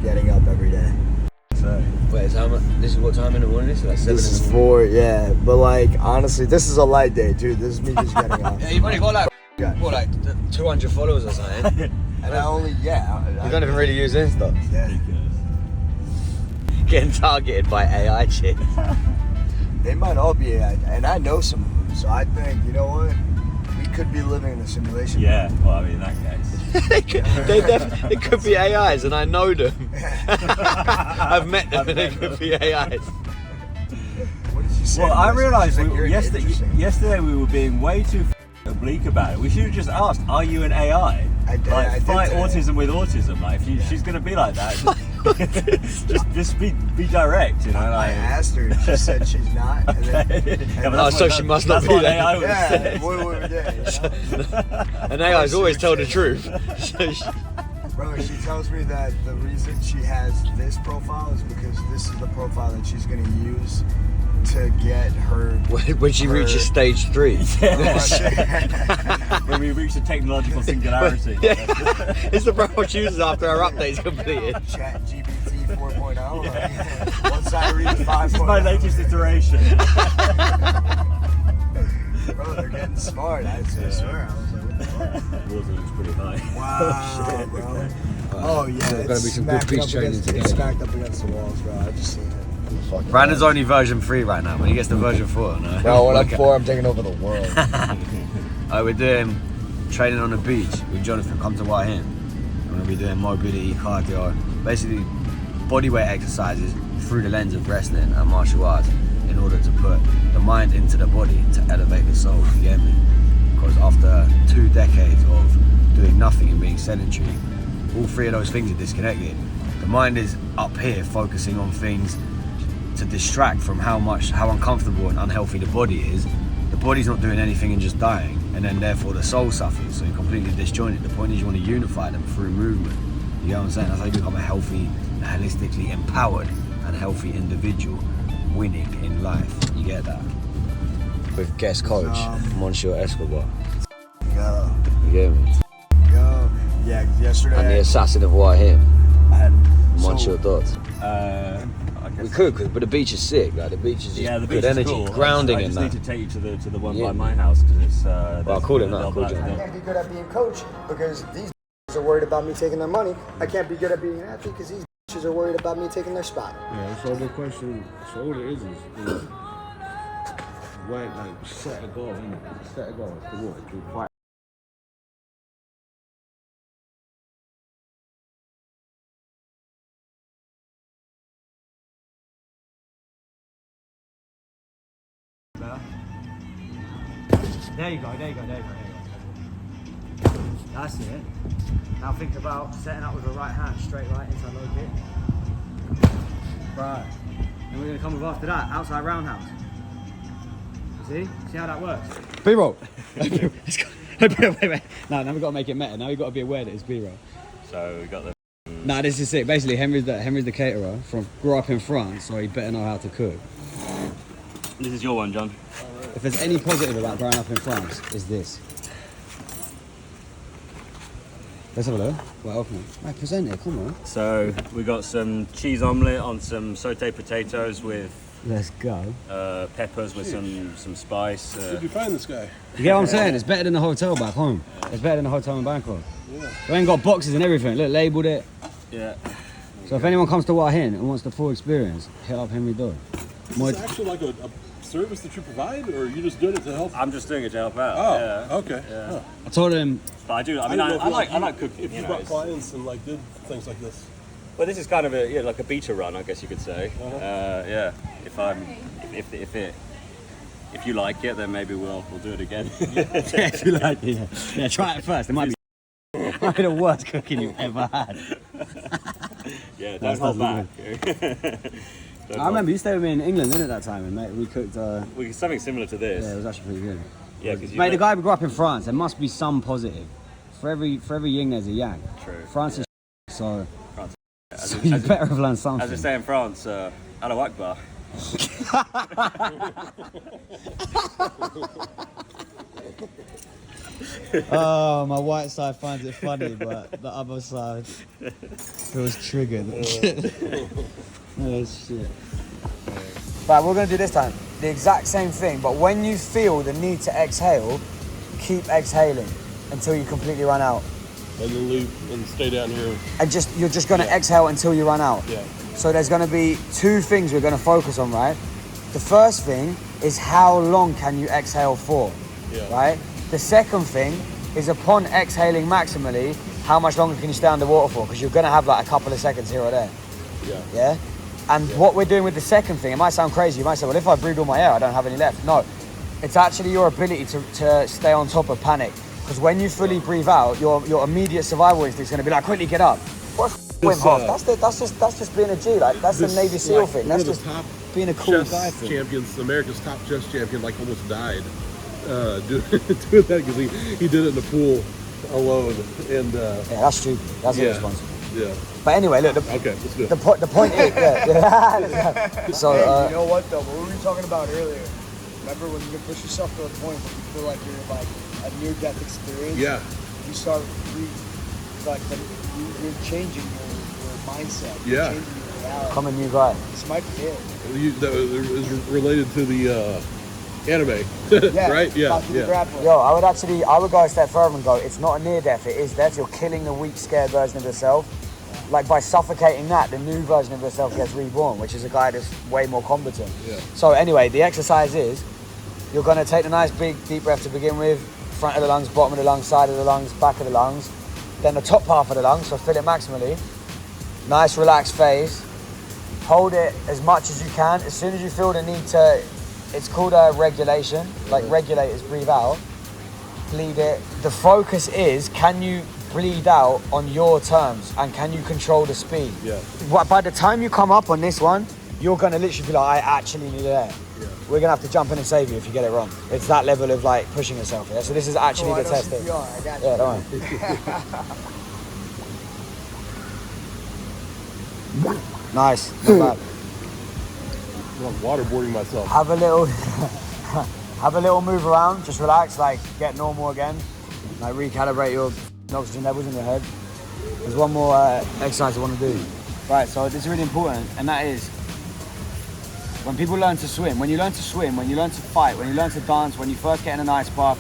getting up every day. So, wait, this is what time in the morning? This is like 7 This in the is morning. 4, yeah. But like, honestly, this is a light day, dude. This is me just getting up. Yeah, you've only got like, what, like 200 followers or something? And I only, You don't even really use Insta. Yeah. Getting targeted by AI chicks. They might all be AI, and I know some of them, so I think, you know what? We could be living in a simulation. yeah, well, I mean, in that case. they could be AIs, and I know them. I've met them, and they could be AIs. What did you say? Well, I realised Yesterday. yesterday we were being way too oblique about it. We should have just asked, are you an AI? I did. Like, I did fight say autism with autism. Like, if she's going to be like that, just be direct, you know? I Like, asked her, and she said she's not. And then, yeah, but Oh, so she must not that's be what that. AI would yeah, say. we did. And AIs always tell the truth. Bro, she tells me that the reason she has this profile is because this is the profile that she's going to use to get her... When she reaches stage 3. When we reach the technological singularity. Yeah. It's the profile she uses after her update's completed. Chat GPT 4.0. Once I reach 5.0. This is my latest iteration. Bro, they're getting smart. I swear. I was like, what the fuck? Waterloo's pretty high. Wow, bro. Oh, yeah. There's gotta be some good beach training today. It's smacked up against the walls, bro. I just seen it. Brandon's only version 3 right now. When he gets to version 4, no. Bro, when I'm 4, I'm taking over the world. We're doing training on the beach with Jonathan. Come to Wahin. We're going to be doing mobility, cardio, basically bodyweight exercises through the lens of wrestling and martial arts in order to put the mind into the body to elevate the soul. You get me? Because after 2 decades of doing nothing and being sedentary, all 3 of those things are disconnected. The mind is up here focusing on things to distract from how uncomfortable and unhealthy the body is. The body's not doing anything and just dying, and then therefore the soul suffers, so you're completely disjointed. The point is you want to unify them through movement. You know what I'm saying? That's how you become a healthy, holistically empowered and healthy individual winning in life. You get that? With guest coach, Monsieur Escobar. Go. You get me? Go. Yeah, yesterday. And the assassin of Wahim, I had Monsieur Dots. I guess We could, but the beach is sick. Like the beach is just the good beach energy, is cool. grounding I in just that. need to take you to the one Yeah. by my house because it's. Well, I'll call him now. I can't be good at being coach because these are worried about me taking their money. I can't be good at being an athlete because these are worried about me taking their spot. Yeah, so the question, so all it is when, like, set a goal, innit? Set a goal to what? To fight. There you go. That's it. Now think about setting up with a right hand, straight right, inside low kick. Right. And we're going to come with after that, outside roundhouse. See how that works? B-roll. Let's go. Wait. No, now we've got to make it meta. Now we've got to be aware that it's B-roll. So we got the. Nah, this is it. Basically, Henry's the caterer. Grew up in France, so he better know how to cook. This is your one, John. If there's any positive about growing up in France, it's this. Let's have a look. Well, open it. Right, present it. Come on. So we got some cheese omelette on some sauteed potatoes with Let's go. peppers with some spice. Did you find this guy? You get what I'm saying? It's better than the hotel back home. It's better than the hotel in Bangkok. Yeah. We ain't got boxes and everything. Look, labelled it. Yeah. So if anyone comes to Wahin and wants the full experience, hit up Henry Dodd. Is this actually like a service that you provide, or are you just doing it to help? I'm just doing it to help out. Oh, yeah. okay. Yeah. Huh. I told him. But I do. I didn't know if I like cooking. If you brought clients and like did things like this. Well, this is kind of a like a beta run, I guess you could say. Uh-huh. Yeah. If you like it, then maybe we'll do it again. Yeah, if you like it. Yeah, try it first. It might be the worst cooking you've ever had. Yeah, don't hold back. I remember you stayed with me in England, didn't it, that time? And mate, we cooked. Something similar to this. Yeah, it was actually pretty good. Yeah, because Mate, the guy grew up in France. There must be some positive. For every yin, there's a yang. True. France is so. France. So you better have learned something. As they say in France, Allahu Akbar. Oh, my white side finds it funny, but the other side feels triggered. Oh shit. Right, we're gonna do this time the exact same thing, but when you feel the need to exhale, keep exhaling until you completely run out. And then leave and stay down here. And you're just gonna exhale until you run out. Yeah. So there's gonna be two things we're gonna focus on, right? The first thing is how long can you exhale for, right? The second thing is upon exhaling maximally, how much longer can you stay underwater for? Because you're gonna have like a couple of seconds here or there. Yeah? And what we're doing with the second thing, it might sound crazy. You might say, well, if I breathe all my air, I don't have any left. No, it's actually your ability to stay on top of panic. Because when you fully breathe out, your immediate survival instinct is going to be like, quickly get up. What's Wim Hof? That's just being a G. Like that's the Navy SEAL thing. That's just being a cool guy thing. Champions, America's top chess champion, like almost died doing that because he did it in the pool alone. And yeah, that's stupid. That's irresponsible. Yeah. But anyway, look. Okay, let's do it. The point is, so Hey, you know what though? What were we talking about earlier? Remember when you can push yourself to a point where you feel like you're like a near-death experience? Yeah. You start you're changing your mindset. You're Yeah. changing your reality. I'm a new guy. This might be it. That is related to the anime, Yeah. right? Yeah. Back to the grappling. Yo, I would go a step further and go, it's not a near death, it is death. You're killing the weak, scared version of yourself. Like by suffocating that, the new version of yourself gets reborn, which is a guy that's way more competent. Yeah. So anyway, the exercise is, you're gonna take the nice big deep breath to begin with, front of the lungs, bottom of the lungs, side of the lungs, back of the lungs, then the top half of the lungs, so fill it maximally. Nice relaxed phase. Hold it as much as you can. As soon as you feel the need to, it's called a regulation, like regulate is breathe out, bleed it. The focus is, can you bleed out on your terms and can you control the speed? Yeah. By the time you come up on this one, you're gonna literally be like, I actually need air. Yeah. We're gonna have to jump in and save you if you get it wrong. It's that level of like pushing yourself, yeah? So this is actually the test. I got you. Yeah, don't worry. Nice, not bad. I'm waterboarding myself. Have a little move around, just relax, like get normal again. Like recalibrate your oxygen levels in your head. There's one more exercise I want to do. Right, so this is really important, and that is when people learn to swim, when you learn to swim, when you learn to fight, when you learn to dance, when you first get in an ice bath,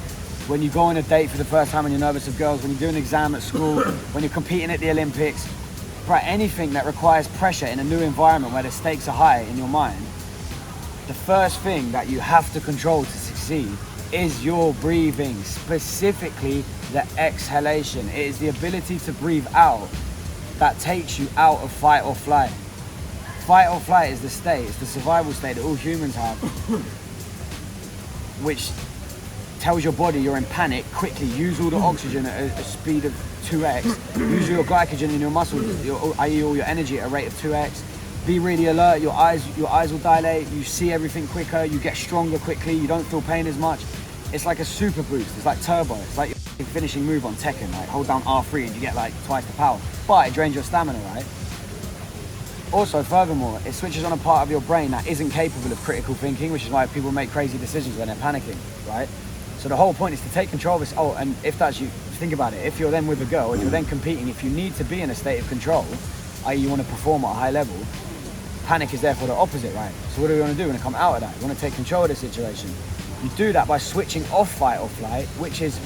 when you go on a date for the first time and you're nervous with girls, when you do an exam at school, when you're competing at the Olympics, right, anything that requires pressure in a new environment where the stakes are high in your mind, the first thing that you have to control to succeed is your breathing, specifically the exhalation. It is the ability to breathe out that takes you out of fight or flight. Fight or flight is the state, it's the survival state that all humans have, which tells your body you're in panic, quickly use all the oxygen at a speed of 2x, use your glycogen in your muscles, i.e. all your energy at a rate of 2x, be really alert, your eyes will dilate, you see everything quicker, you get stronger quickly, you don't feel pain as much. It's like a super boost, it's like turbo, it's like your finishing move on Tekken, like hold down R3 and you get like twice the power, but it drains your stamina, right? Also, furthermore, it switches on a part of your brain that isn't capable of critical thinking, which is why people make crazy decisions when they're panicking, right? So the whole point is to take control of this. Oh, and if that's you, think about it. If you're then with a girl, if you're then competing, if you need to be in a state of control, i.e. you want to perform at a high level, panic is therefore the opposite, right? So what do we want to do when we come out of that? We want to take control of the situation. You do that by switching off fight or flight, which is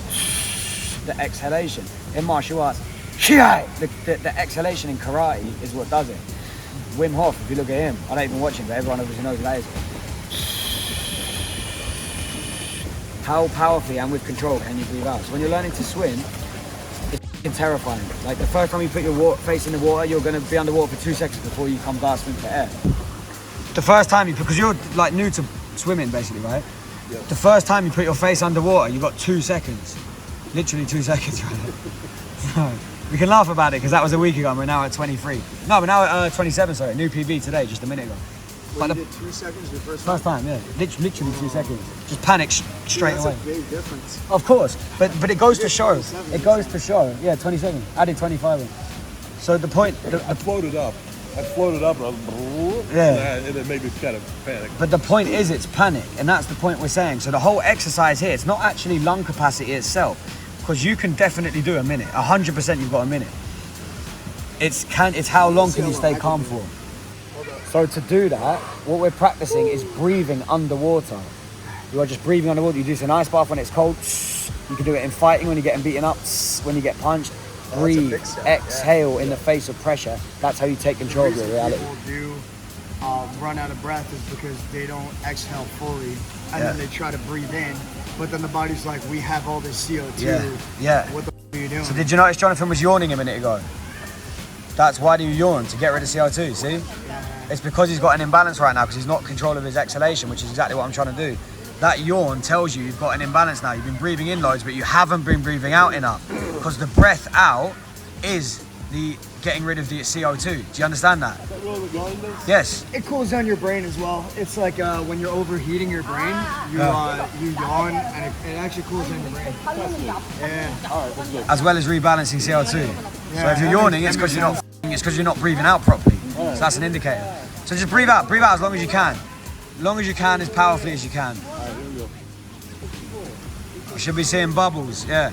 the exhalation. In martial arts, the exhalation in karate is what does it. Wim Hof, if you look at him, I don't even watch him, but everyone obviously knows who that is. How powerfully and with control can you breathe out? So when you're learning to swim, it's terrifying. Like the first time you put your face in the water, you're going to be underwater for 2 seconds before you come gasping for air. The first time because you're like new to swimming basically, right? Yep. The first time you put your face underwater, you got 2 seconds. Literally 2 seconds, right? So, we can laugh about it because that was a week ago and we're now at 23. No, we're now at 27, sorry. New PB today, just a minute ago. When you did 2 seconds your first time, yeah. Literally 2 seconds. Just panic straight away. That's a big difference. Of course, but it goes to show. It goes to show. Yeah, 27. Added 25 in. So the point... I floated up and I was... Yeah. And it made me kind of panic. But the point is it's panic, and that's the point we're saying. So the whole exercise here, it's not actually lung capacity itself. because you can definitely do a minute. 100% you've got a minute. It's how long can you stay calm for? So to do that, what we're practicing is breathing underwater. You are just breathing underwater. You do this in ice bath when it's cold. You can do it in fighting when you're getting beaten up. When you get punched. Breathe, exhale in the face of pressure. That's how you take control of your reality. People do run out of breath is because they don't exhale fully, and then they try to breathe in, but then the body's like, we have all this CO2. Yeah. What the f are you doing? So did you notice Jonathan was yawning a minute ago? That's why do you yawn? To get rid of CO2, see? It's because he's got an imbalance right now because he's not in control of his exhalation, which is exactly what I'm trying to do. That yawn tells you you've got an imbalance now. You've been breathing in loads, but you haven't been breathing out enough. Because the breath out is the getting rid of the CO2. Do you understand that? Is that really what yawning does? Yes. It cools down your brain as well. It's like when you're overheating your brain, you yawn, and it actually cools down your brain. Yeah. All right, that's good. As well as rebalancing CO2. So if you're yawning, it's because you're not breathing out properly. So that's an indicator. So just breathe out as long as you can. As long as you can, as powerfully as you can. All right, here we go. You should be seeing bubbles, yeah.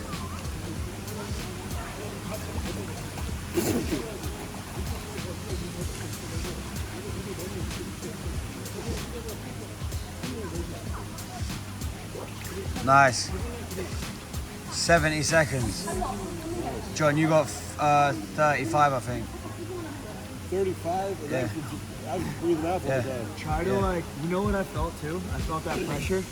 Nice. 70 seconds. John, you got 35, I think. 35? And Yeah. I was breathing out the whole Yeah. time. Try to like, you know what I felt too? I felt that pressure,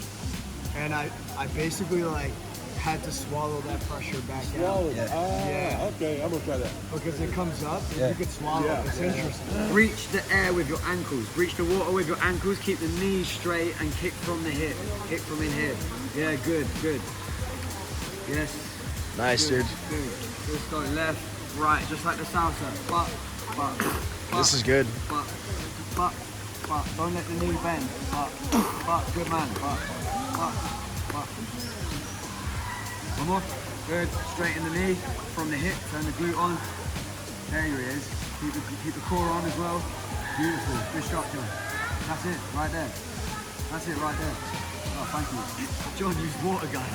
and I basically like had to swallow that pressure back Swallow out. it. Yeah. Yeah. Okay, I'm gonna try that. Because it comes up, and Yeah. you can swallow it. It's interesting. Reach the air with your ankles. Reach the water with your ankles. Keep the knees straight and kick from the hip. Kick from in here. Yeah, good. Yes. Nice, dude. Good. Just go left, right, just like the salsa. But. This is good. But. Don't let the knee bend. But. Good man. But. One more. Good. Straighten the knee from the hip. Turn the glute on. There he is. Keep the core on as well. Beautiful. Good structure. That's it. Right there. That's it. Right there. Oh, thank you. John, use water gun.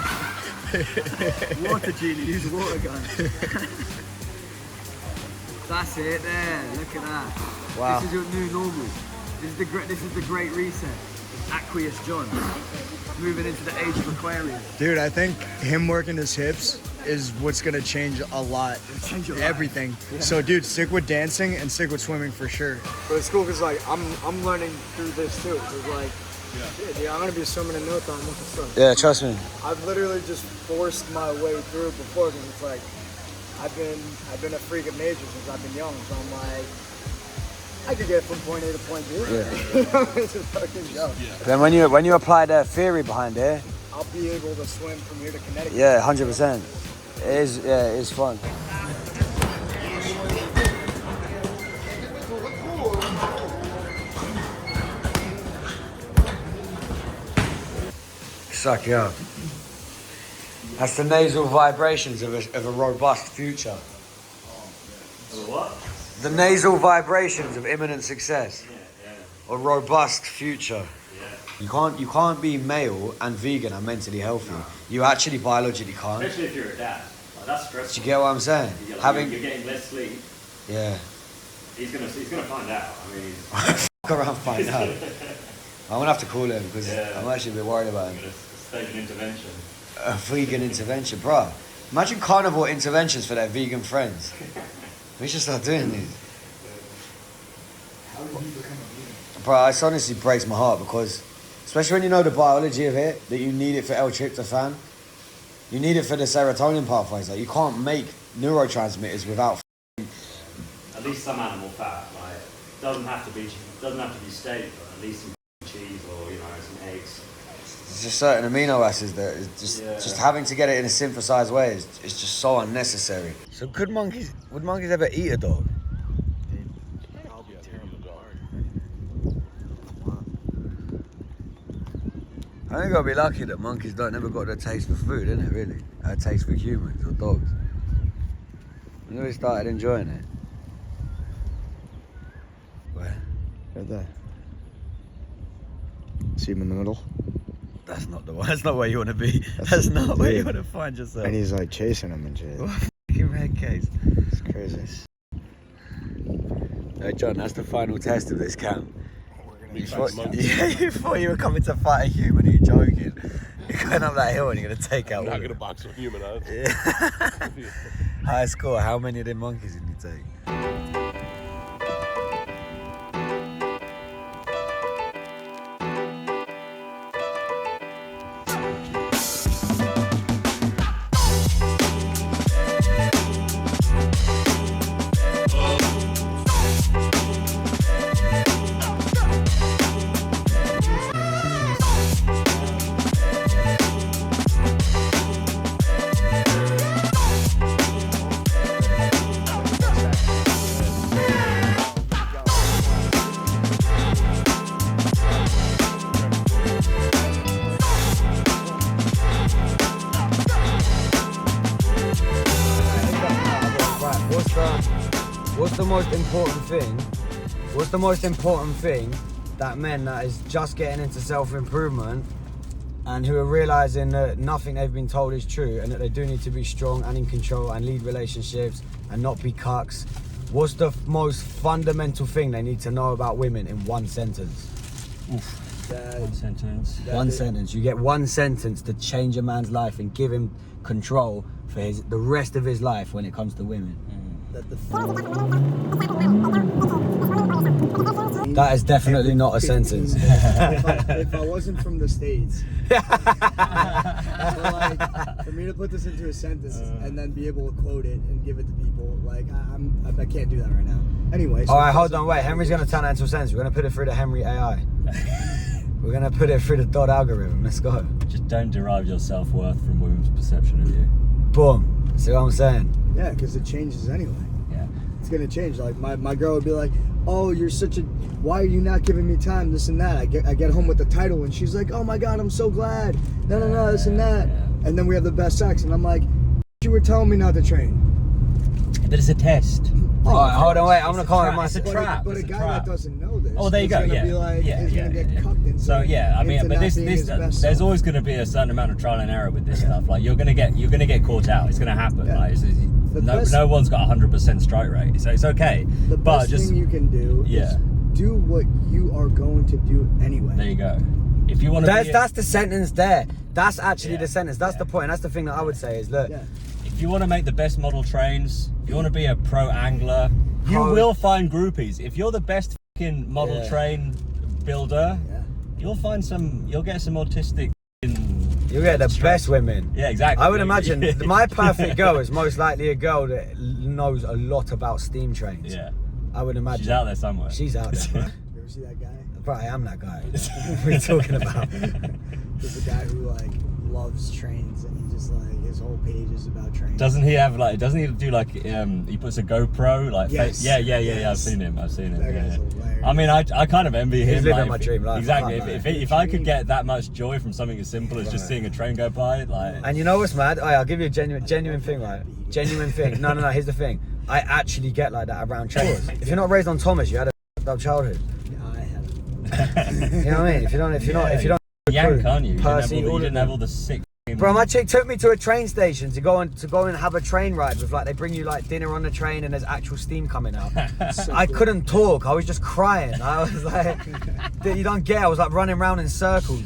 Water genie. Use water gun. That's it. There. Look at that. Wow. This is your new normal. This is the great reset. Aqueous John. Moving into the age of Aquarius. Dude, I think him working his hips is what's gonna change a lot. Change your life. Everything. Yeah. So, dude, stick with dancing and stick with swimming for sure. But it's cool because like I'm learning through this too. Cause like, yeah, I'm gonna be swimming in no time. What the fuck? Yeah, trust me. I've literally just forced my way through before because it's like I've been a freak of nature since I've been young. So I'm like, I could get from point A to point B. Yeah. It's a fucking joke. Then when you apply the theory behind it, I'll be able to swim from here to Connecticut. yeah, 100%. It is fun. Suck you up. That's the nasal vibrations of a robust future. What? The nasal vibrations of imminent success. Yeah. A robust future. Yeah. You can't be male and vegan and mentally healthy. You actually biologically can't. Especially if you're a dad. Like, that's Do stressful. you get what I'm saying? You're getting less sleep. Yeah. He's gonna find out. I mean, he's Fuck around, find out. I'm gonna have to call him because Yeah. I'm actually a bit worried about him. gonna stage an intervention. A vegan intervention, bro. Imagine carnivore interventions for their vegan friends. We should start doing these. Bro, it honestly breaks my heart because, especially when you know the biology of it, that you need it for L-tryptophan, you need it for the serotonin pathways. Like you can't make neurotransmitters without. At least some animal fat. Like doesn't have to be steak, but at least some cheese or some eggs. There's just certain amino acids that is just having to get it in a synthesized way is just so unnecessary. So would monkeys ever eat a dog? I'll be tearing the dog. I think I'll be lucky that monkeys never got their taste for food, innit, really? A taste for humans or dogs. When they started enjoying it. Where? Right there. See him in the middle? That's not the one. That's not where you want to be. That's not where you want to find yourself. And he's like chasing him and shit. Fucking red case. It's crazy. Hey John, that's the final test of this camp. You thought you were coming to fight a human. Are you joking? You're going up that hill and you're going to take out I'm not all gonna of box a human out. them. High score. How many of them monkeys did you take? What's the most important thing? What's the most important thing that men that is just getting into self-improvement and who are realizing that nothing they've been told is true and that they do need to be strong and in control and lead relationships and not be cucks? What's the most fundamental thing they need to know about women in one sentence? One sentence. One sentence. You get one sentence to change a man's life and give him control for the rest of his life when it comes to women. That is definitely not a sentence. If I wasn't from the States, so like, for me to put this into a sentence and then be able to quote it and give it to people, like I can't do that right now. Anyway. So all right, hold on, wait. Henry's going to turn that into a sentence. We're going to put it through the Henry AI. We're going to put it through the Dodd algorithm. Let's go. Just don't derive your self-worth from women's perception of you. Boom. See what I'm saying? Yeah, because it changes anyway. Yeah. It's gonna change. Like my girl would be like, "Oh, you're such a. Why are you not giving me time? This and that." I get home with the title, and she's like, "Oh my God, I'm so glad." No, this and that. Yeah. And then we have the best sex, and I'm like, "You were telling me not to train." But it's a test. All right, hold on, wait. I'm going to comment It's a myself. trap. But a It's guy trap. that doesn't know this, Oh, there you is go. gonna Yeah. be like, is gonna get cucked into. So yeah, I mean, into but not this being his best there's self. always going to be a certain amount of trial and error with this stuff. Like you're gonna get caught out. It's gonna happen. Yeah. Like no one's got 100% strike rate, so it's okay. The but best just thing you can do is do what you are going to do anyway. there you go. If you want to, That's the sentence there. That's actually Yeah. the sentence. That's the point. That's the thing that I would say is, look, Yeah. if you want to make the best model trains, if you want to be a pro angler, you Pro- will find groupies. If you're the best fucking model Yeah. train builder, Yeah. you'll get some autistic. you get the best women. Yeah, exactly. I would imagine my perfect girl is most likely a girl that knows a lot about steam trains. Yeah, I would imagine. she's out there somewhere. She's out there. You ever see that guy? Bro, I am that guy. What are you talking about? There's a guy who like loves trains, and he just like his whole page is about trains. Doesn't he do like he puts a GoPro like Yes. yeah I've Yes. seen him That yeah. guy's hilarious. I mean I kind of envy him. He's living like, my dream life. Exactly. I can't If I could get that much joy from something as simple as just seeing a train go by, like And you know what's mad? I'll give you a genuine thing, right? Genuine thing. No. Here's the thing. I actually get like that around trains. If you're not raised on Thomas, you had a f***ed up childhood. I had it. You know what I mean? If you don't yank, aren't you? You Percy, didn't all of have them. all the sick. Bro, my chick took me to a train station to go and have a train ride with like they bring you like dinner on the train and there's actual steam coming out. I couldn't talk. I was just crying. I was like, you don't get. I was like running around in circles.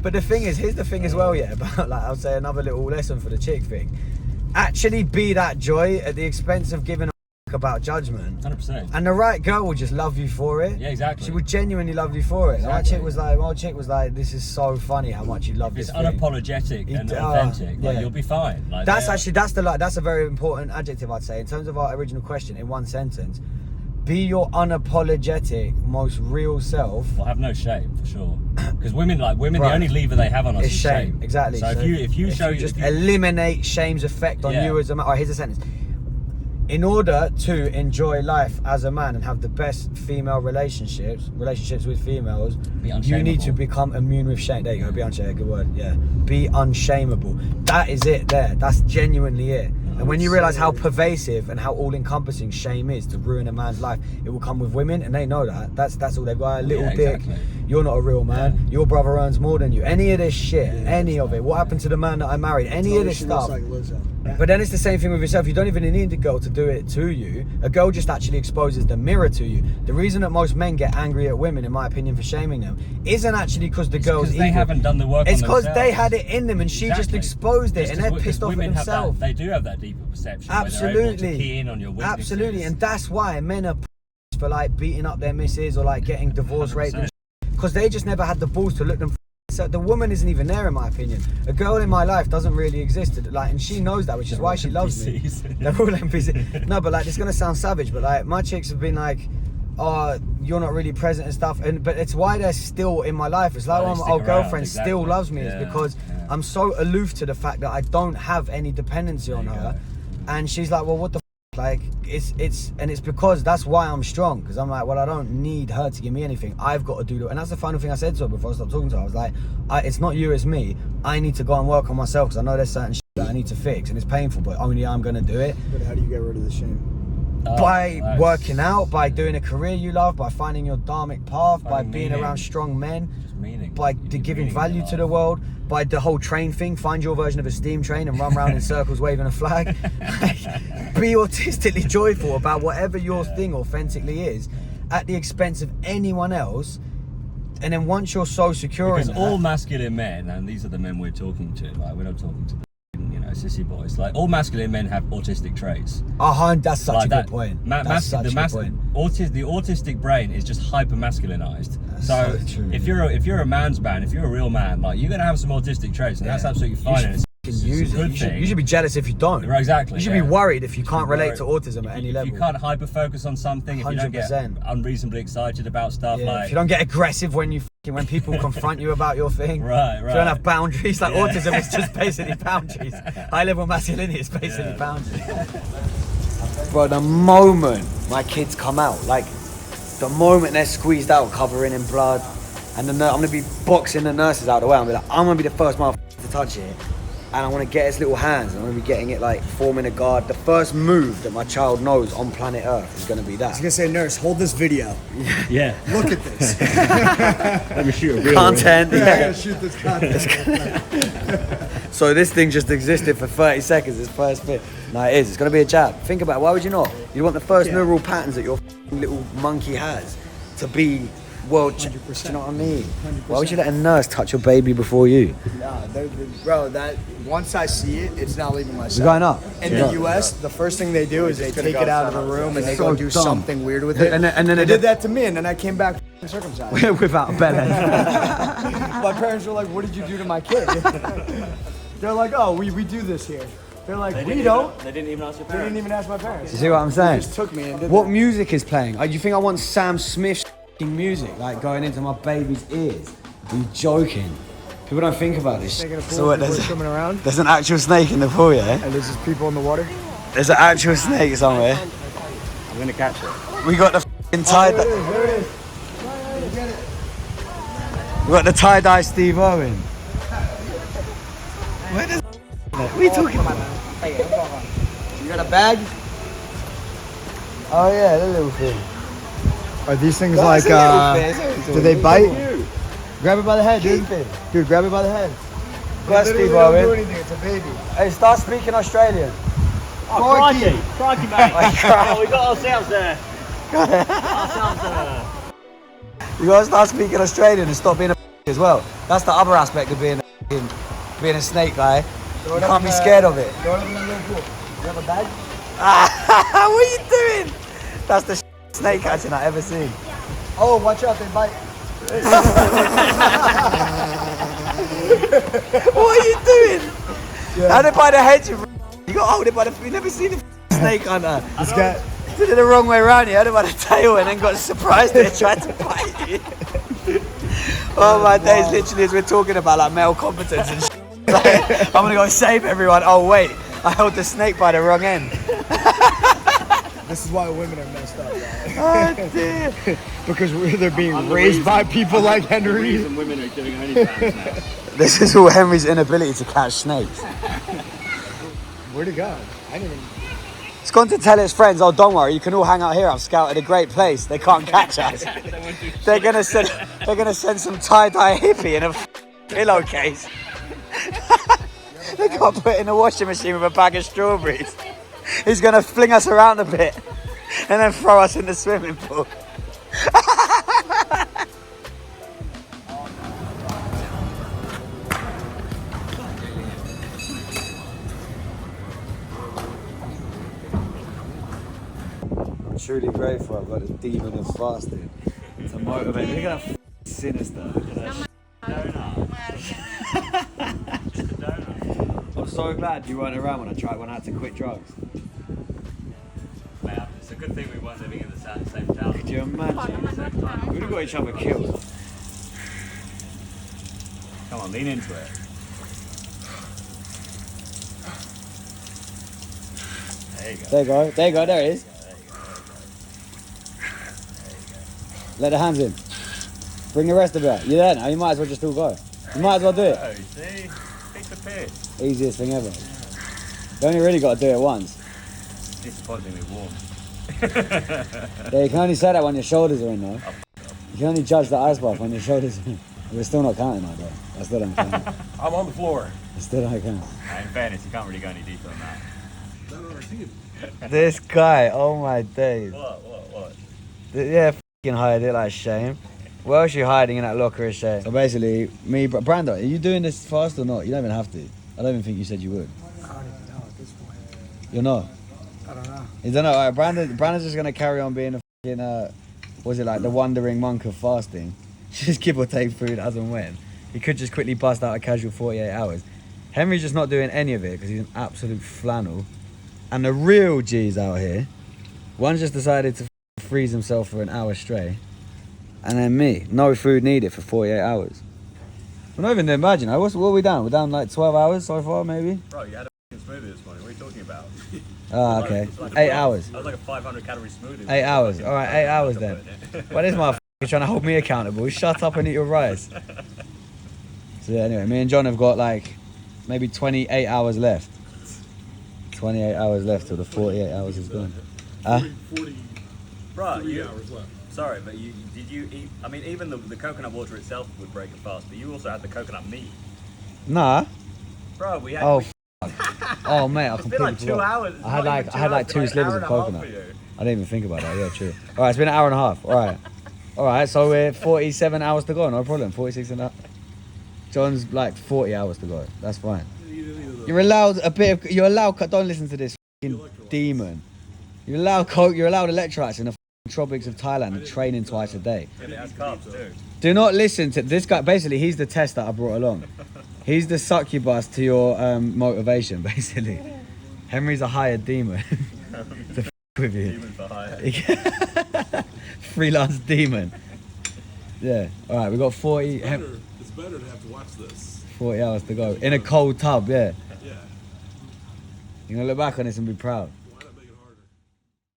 But the thing is, here's the thing as well. Yeah, about like I'll say another little lesson for the chick thing. Actually, be that joy at the expense of giving a f- about judgment. 100%. And the right girl will just love you for it. Yeah, exactly. She would genuinely love you for it. Exactly. My chick was like, this is so funny how much you love It's this thing. unapologetic and authentic. Like yeah. you'll be fine. Like That's a very important adjective, I'd say, in terms of our original question in one sentence. Be your unapologetic, most real self. Well, have no shame for sure. Because women, Right. the only lever they have on us It's is shame. Exactly. So if you eliminate shame's effect on Yeah. you as a man. Alright, here's a sentence. In order to enjoy life as a man and have the best female relationships with females, Be you need to unshameable. become immune with shame. There you go, be unshameable, good word, yeah. Be unshameable. That is it there. That's genuinely it. And when you realise how pervasive and how all-encompassing shame is to ruin a man's life, it will come with women, and they know that. That's all they've got. A little dick. Exactly. You're not a real man. Yeah. Your brother earns more than you. Any of this shit, any of it. What happened to the man that I married? Any of this She looks stuff. like Lizzo. But then it's the same thing with yourself. You don't even need a girl to do it to you. A girl just actually exposes the mirror to you. The reason that most men get angry at women, in my opinion, for shaming them, isn't actually because the girl's Because they evil. haven't done the work It's on because themselves. they had it in them and she just Exactly. exposed it, Just and as they're because pissed off at women have themselves. that, they do have that deeper perception. Where they're able to Absolutely. key in on your weaknesses. Absolutely, and that's why men are for like beating up their missus or like getting divorce rates, because they just never had the balls to look them. So the woman isn't even there, in my opinion. A girl in my life doesn't really exist, like, and she knows that, which is why she loves me. They're all NPCs. No, but like, it's gonna sound savage, but like, my chicks have been like, "Oh, you're not really present and stuff," but it's why they're still in my life. It's like, Why oh, they my stick old around, girlfriend exactly. still loves me. Yeah, It's because yeah. I'm so aloof to the fact that I don't have any dependency on her, and she's like, "Well, what the." Like it's because that's why I'm strong, because I'm like, well, I don't need her to give me anything. I've got to do that, and that's the final thing I said to her before I stopped talking to her. I was like, it's not you, it's me. I need to go and work on myself, because I know there's certain shit that I need to fix, and it's painful, but only I'm gonna do it. But how do you get rid of the shame? By working out, by doing a career you love, by finding your dharmic path, by Finding being meaning. around strong men, Just meaning. by You need giving meaning in value your to the life. world, by the whole train thing. Find your version of a steam train and run around in circles waving a flag. Be autistically joyful about whatever your thing authentically is, at the expense of anyone else. And then once you're so secure Because in that, all masculine men, and these are the men we're talking to, like we're not talking to the sissy boys. Like all masculine men have autistic traits. that's such Like a that, good point. the autistic brain is just hyper masculinized. So so true. if you're a man's man, if you're a real man, like you're gonna have some autistic traits, and that's absolutely fine. And it's Use a it. good You should, thing. you should be jealous if you don't. Right, exactly. You should yeah. be worried if you should can't be relate worried. to autism at any If level. you can't hyper focus on something, if you don't get 100%. unreasonably excited about stuff, Yeah, like if you don't get aggressive when when people confront you about your thing. Right, If right. you don't have boundaries, like Yeah. autism is just basically boundaries. High level masculinity is basically boundaries. Bro, the moment my kids come out, like the moment they're squeezed out, covering in blood, and I'm gonna be boxing the nurses out of the way. I'm gonna be like, I'm gonna be the first motherfucker to touch it. And I want to get its little hands. I'm going to be getting it like forming a guard. The first move that my child knows on planet Earth is going to be I that. was gonna say, nurse, hold this video. yeah. Look at this. Let me shoot a real Content. I Yeah. gotta shoot this content. So this thing just existed for 30 seconds, this first bit. No, it is. It's going to be a jab. Think about it. Why would you not? You want the first neural patterns that your little monkey has to be world. Do you know what I mean? 100%. Why would you let a nurse touch your baby before you? Nah, bro, that once I see it, it's not leaving my You're side. going up. In the US, the first thing they do is they take it out of the room and they go do dumb. something weird with it. And then they did that to me, and then I came back circumcised. without a belly. My parents were like, "What did you do to my kid?" They're like, "Oh, we do this here." They're like, "We don't." They didn't even ask your They didn't even ask my parents. You see what I'm They saying? just took me and did What that. music is playing? Do you think I want Sam Smith music like going into my baby's ears? Are you joking? People don't think about this. Taking a pool, So what, people are there's, swimming around, there's an actual snake in the pool, yeah? and there's just people in the water. There's an actual snake somewhere. I'm gonna catch it. We got the f***ing tie. There it is. We got the tie-dye Steve Owen. Where does? What are you talking about? You got a bag? Oh yeah, the little thing. Are these things No, like, it's a little thing, it's a little do they thing. bite? Grab it by the head, dude. Dude, grab it by the head. Go on, They Steve literally don't do Owen. anything, it's a baby. Hey, start speaking Australian. Crikey, crikey, mate. Oh, we got ourselves there. You gotta start speaking Australian and stop being a as well. That's the other aspect of being a snake guy. You can't be scared of it. Throw it in the little pool. You have a bag? What are you doing? That's the snake catching I've ever seen. Oh, watch out, they bite. What are you doing? How did by the head you got hold it by the you never seen a snake hunter. This guy, Did it the wrong way around, you had it by the tail and then got surprised that it tried to bite you. Oh my days, literally as we're talking about like male competence and shit. Like, I'm gonna go save everyone. Oh wait, I held the snake by the wrong end. this is why women are messed up, right? Oh dear. Because they're being raised by people like Henry. Reason women are doing OnlyFans now. This is all Henry's inability to catch snakes. Where'd it go? I didn't even... It's gone to tell its friends, oh, don't worry, you can all hang out here. I've scouted a great place. They can't catch us. They're gonna send some tie-dye hippie in a pillowcase. They got put in the washing machine with a bag of strawberries. He's gonna fling us around a bit and then throw us in the swimming pool. Truly grateful I've got a demon of fasting to motivate me. Look at that sinister. Look at that. I'm so glad you weren't around when I had to quit drugs. Man, it's a good thing we weren't living in the same town. Could you imagine? We would have got each other killed. Come on, lean into it. There you go. There you go. There you go. There it is. Let the hands in. Bring the rest of it out. You're there now. You might as well just all go. You might as well do it. Oh, see? Pick the piss. Easiest thing ever. You only really got to do it once. Disappointingly warm. Yeah, you can only say that when your shoulders are in though. You can only judge the ice bath when your shoulders are in. We're still not counting that though. I still don't count. I'm on the floor. I still don't count. In fairness, you can't really go any deeper on that. This guy, oh my days. What? Yeah, f***ing hide it like Shane. What else are you hiding in that locker is Shane? So basically, Brando, are you doing this fast or not? You don't even have to. I don't even think you said you would. I don't even know at this point. You're not? I don't know. You don't know. All right, Brandon's just going to carry on being a f***ing, was it like the wandering monk of fasting? Just give or take food as and when. He could just quickly bust out a casual 48 hours. Henry's just not doing any of it because he's an absolute flannel. And the real G's out here, one's just decided to freeze himself for an hour straight. And then me, no food needed for 48 hours. We're not even to imagine. What are we down? We're down like 12 hours so far, maybe? Bro, you had a smoothie this morning. What are you talking about? Oh, okay. 8 hours. That was like a 500 calorie smoothie. 8 hours. All right, 8 hours then. Well, this motherfucker trying to hold me accountable. Shut up and eat your rice. So yeah, anyway, me and John have got like maybe 28 hours left. 28 hours left till the 48 hours is gone. 40 Bro, you. hours left. Sorry, but did you eat? I mean, even the coconut water itself would break a fast, but you also had the coconut meat. Nah. Bro, we had. Oh, oh mate, I It's been completely like 2 forgot. hours. I had like 2 slivers of coconut. I didn't even think about that. Yeah, true. All right, it's been an hour and a half. All right. So we're 47 hours to go. No problem. 46 and a half. John's like 40 hours to go. That's fine. You're allowed a bit of. You're allowed. Don't listen to this demon. You're allowed coke. You're allowed electrolytes in the tropics of Thailand and training twice a day. It has carbs too. Do not listen to this guy. Basically, he's the test that I brought along. He's the succubus to your motivation, basically. Henry's a hired demon to f with you. Demon for hire. Freelance demon. Yeah. All right, we got 40. It's better to have to watch this. 40 hours to go in a cold tub. Yeah. Yeah. You're gonna look back on this and be proud.